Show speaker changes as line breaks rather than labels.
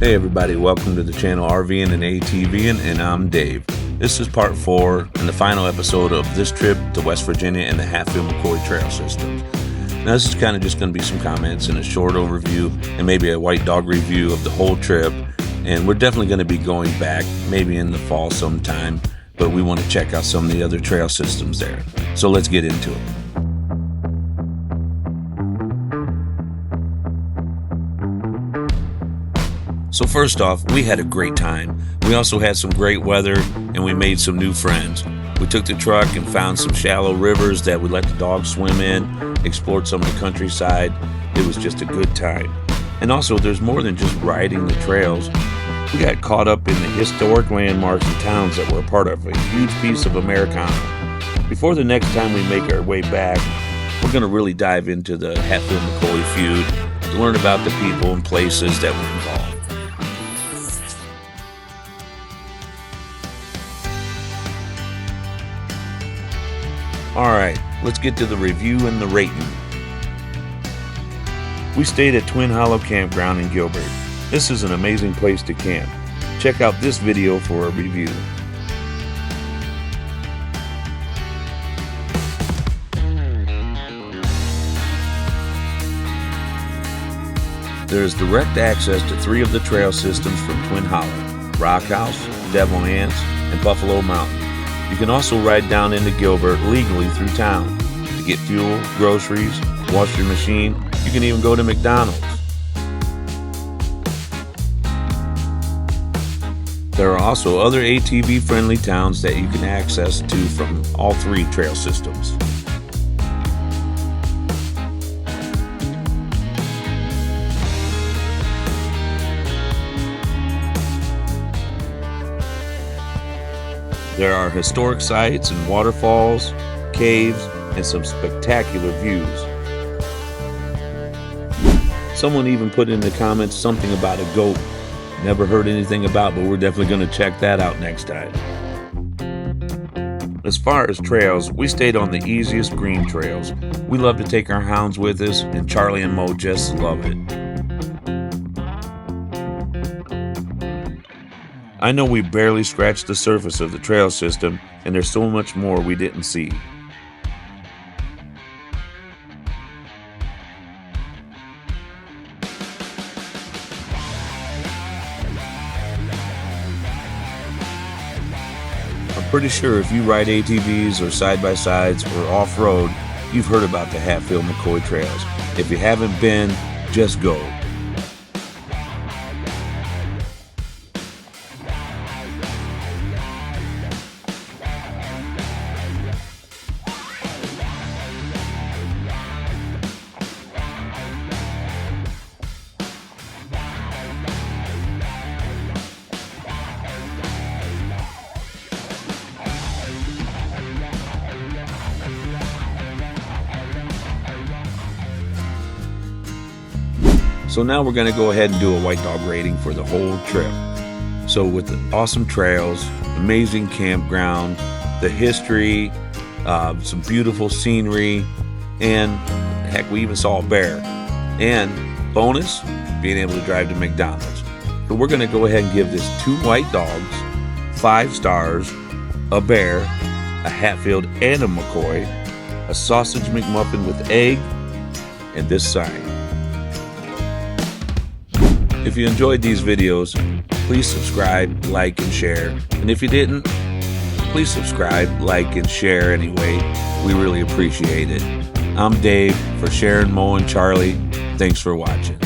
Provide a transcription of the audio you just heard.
Hey everybody, welcome to the channel RV'n and ATV'n, and I'm Dave. This is part 4 and the final episode of this trip to West Virginia and the Hatfield McCoy Trail System. Now this is kind of just going to be some comments and a short overview and maybe a white dog review of the whole trip. And we're definitely going to be going back, maybe in the fall sometime, but we want to check out some of the other trail systems there. So let's get into it. So first off, we had a great time. We also had some great weather and we made some new friends. We took the truck and found some shallow rivers that we let the dogs swim in, explored some of the countryside. It was just a good time. And also, there's more than just riding the trails. We got caught up in the historic landmarks and towns that were a part of a huge piece of Americana. Before the next time we make our way back, we're going to really dive into the Hatfield McCoy feud to learn about the people and places that were involved. Alright, let's get to the review and the rating. We stayed at Twin Hollow Campground in Gilbert. This is an amazing place to camp. Check out this video for a review. There is direct access to 3 of the trail systems from Twin Hollow: Rock House, Devil Anse, and Buffalo Mountain. You can also ride down into Gilbert legally through town to get fuel, groceries, wash your machine. You can even go to McDonald's. There are also other ATV-friendly towns that you can access to from all 3 trail systems. There are historic sites and waterfalls, caves, and some spectacular views. Someone even put in the comments something about a goat. Never heard anything about, but we're definitely going to check that out next time. As far as trails, we stayed on the easiest green trails. We love to take our hounds with us, and Charlie and Mo just love it. I know we barely scratched the surface of the trail system, and there's so much more we didn't see. I'm pretty sure if you ride ATVs or side-by-sides or off-road, you've heard about the Hatfield McCoy Trails. If you haven't been, just go. So now we're going to go ahead and do a white dog rating for the whole trip. So with the awesome trails, amazing campground, the history, some beautiful scenery, and heck, we even saw a bear. And bonus, being able to drive to McDonald's. So we're going to go ahead and give this 2 white dogs, 5 stars, a bear, a Hatfield and a McCoy, a sausage McMuffin with egg, and this sign. If you enjoyed these videos, please subscribe, like, and share. And if you didn't, please subscribe, like, and share anyway. We really appreciate it. I'm Dave for Sharon, Mo, and Charlie. Thanks for watching.